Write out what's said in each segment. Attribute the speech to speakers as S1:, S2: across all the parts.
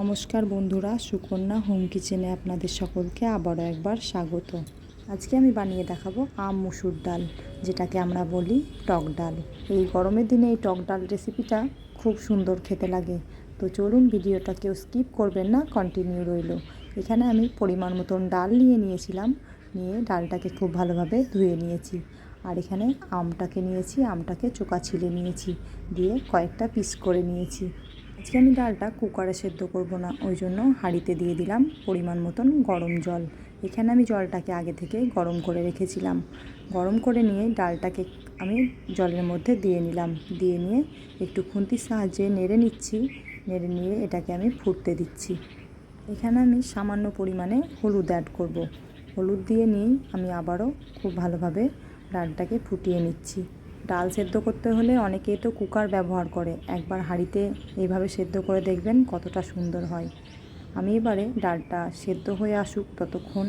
S1: নমস্কার বন্ধুরা, সুকন্যা হোম কিচেনে আপনাদের সকলকে আবারও একবার স্বাগত। আজকে আমি বানিয়ে দেখাবো আম মুসুর ডাল, যেটাকে আমরা বলি টক ডাল। এই গরমের দিনে এই টক ডাল রেসিপিটা খুব সুন্দর খেতে লাগে। তো চলুন, ভিডিওটা কেউ স্কিপ করবেন না, কন্টিনিউ রইল। এখানে আমি পরিমাণ মতন ডাল নিয়েছিলাম, নিয়ে ডালটাকে খুব ভালোভাবে ধুয়ে নিয়েছি। আর এখানে আমটাকে নিয়েছি, আমটাকে চোকা ছিলে নিয়েছি, দিয়ে কয়েকটা পিস করে নিয়েছি। আজকে আমি ডালটা কুকারে সেদ্ধ করব না, ওই জন্য হাঁড়িতে দিয়ে দিলাম পরিমাণ মতন গরম জল। এখানে আমি জলটাকে আগে থেকে গরম করে রেখেছিলাম। গরম করে নিয়ে ডালটাকে আমি জলের মধ্যে দিয়ে নিলাম, দিয়ে নিয়ে একটু খুন্তির সাহায্যে নেড়ে নিচ্ছি। নেড়ে নিয়ে এটাকে আমি ফুটতে দিচ্ছি। এখানে আমি সামান্য পরিমাণে হলুদ অ্যাড করব। হলুদ দিয়ে নিয়েই আমি আবারও খুব ভালোভাবে ডালটাকে ফুটিয়ে নিচ্ছি। ডাল সেদ্ধ করতে হলে অনেকেই তো কুকার ব্যবহার করে, একবার হাঁড়িতে এইভাবে সেদ্ধ করে দেখবেন কতটা সুন্দর হয়। আমি এবারে ডালটা সেদ্ধ হয়ে আসুক ততক্ষণ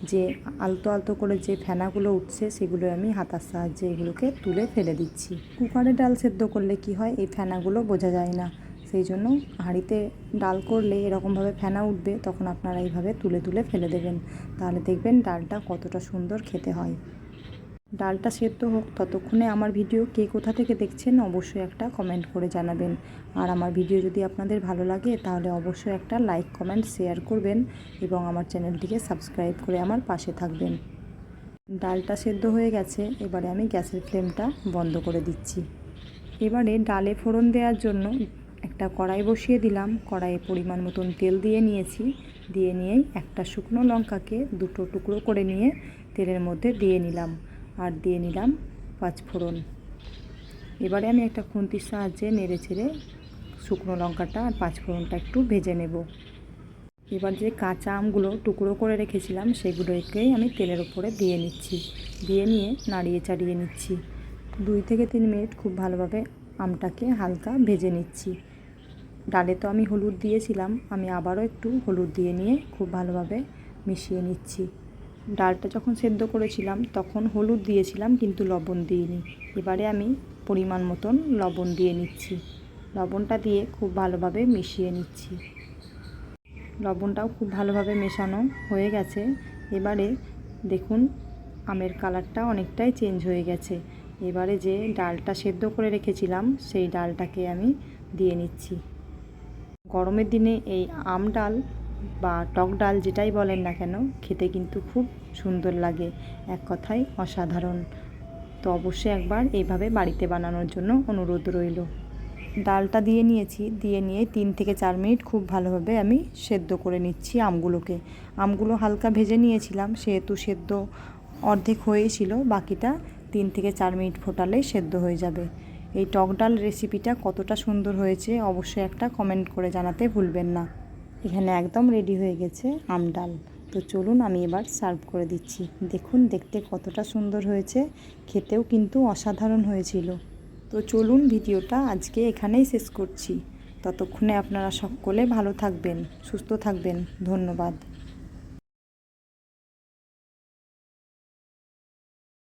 S1: যে আলতো আলতো করে যে ফেনাগুলো উঠছে সেগুলো আমি হাতার সাহায্যে এগুলোকে তুলে ফেলে দিচ্ছি। কুকারে ডাল সেদ্ধ করলে কি হয়, এই ফেনাগুলো বোঝা যায় না। সেই জন্য হাঁড়িতে ডাল করলে এরকমভাবে ফেনা উঠবে, তখন আপনারা এইভাবে তুলে তুলে ফেলে দেবেন, তাহলে দেখবেন ডালটা কতটা সুন্দর খেতে হয়। ডালটা সেদ্ধ হোক ততক্ষণে আমার ভিডিও কে কোথা থেকে দেখছেন অবশ্যই একটা কমেন্ট করে জানাবেন। আর আমার ভিডিও যদি আপনাদের ভালো লাগে তাহলে অবশ্যই একটা লাইক, কমেন্ট, শেয়ার করবেন এবং আমার চ্যানেলটিকে সাবস্ক্রাইব করে আমার পাশে থাকবেন। ডালটা সেদ্ধ হয়ে গেছে, এবারে আমি গ্যাসের ফ্লেমটা বন্ধ করে দিচ্ছি। এবারে ডালে ফোড়ন দেওয়ার জন্য একটা কড়াই বসিয়ে দিলাম। কড়াইয়ে পরিমাণ মতন তেল দিয়ে নিয়েছি। দিয়ে নিয়েই একটা শুকনো লঙ্কাকে দুটো টুকরো করে নিয়ে তেলের মধ্যে দিয়ে নিলাম, আর দিয়ে নিলাম 5 ফোড়ন। এবারে আমি একটা খুন্তির সাহায্যে নেড়ে ছেড়ে শুকনো লঙ্কাটা আর 5 ফোড়নটা একটু ভেজে নেব। এবার যে কাঁচা আমগুলো টুকরো করে রেখেছিলাম সেগুলোকেই আমি তেলের উপরে দিয়ে নিচ্ছি। দিয়ে নিয়ে নাড়িয়ে চাড়িয়ে নিচ্ছি। 2 থেকে 3 মিনিট খুব ভালোভাবে আমটাকে হালকা ভেজে নিচ্ছি। ডালে তো আমি হলুদ দিয়েছিলাম, আমি আবারও একটু হলুদ দিয়ে নিয়ে খুব ভালোভাবে মিশিয়ে নিচ্ছি। ডালটা যখন সেদ্ধ করেছিলাম তখন হলুদ দিয়েছিলাম, কিন্তু লবণ দিইনি। এবারে আমি পরিমাণ মতন লবণ দিয়ে নিচ্ছি। লবণটা দিয়ে খুব ভালোভাবে মিশিয়ে নিচ্ছি। লবণটাও খুব ভালোভাবে মেশানো হয়ে গেছে। এবারে দেখুন আমের কালারটা অনেকটাই চেঞ্জ হয়ে গেছে। এবারে যে ডালটা সেদ্ধ করে রেখেছিলাম সেই ডালটাকে আমি দিয়ে নিচ্ছি। গরমের দিনে এই আম ডাল বা টক ডাল যেটাই বলেন না কেন, খেতে কিন্তু খুব সুন্দর লাগে, এক কথায় অসাধারণ। তো অবশ্যই একবার এইভাবে বাড়িতে বানানোর জন্য অনুরোধ রইল। ডালটা দিয়ে নিয়েছি, দিয়ে নিয়ে 3 থেকে 4 মিনিট খুব ভালোভাবে আমি সেদ্ধ করে নিচ্ছি আমগুলোকে। আমগুলো হালকা ভেজে নিয়েছিলাম, সেহেতু সেদ্ধ অর্ধেক হয়েছিল, বাকিটা 3 থেকে 4 মিনিট ফোটালেই সেদ্ধ হয়ে যাবে। এই টক ডাল রেসিপিটা কতটা সুন্দর হয়েছে অবশ্যই একটা কমেন্ট করে জানাতে ভুলবেন না। এখানে একদম রেডি হয়ে গেছে আম ডাল। তো চলুন আমি এবার সার্ভ করে দিচ্ছি। দেখুন দেখতে কতটা সুন্দর হয়েছে, খেতেও কিন্তু অসাধারণ হয়েছিল। তো চলুন ভিডিওটা আজকে এখানেই শেষ করছি। ততক্ষণে আপনারা সকলে ভালো থাকবেন, সুস্থ থাকবেন। ধন্যবাদ।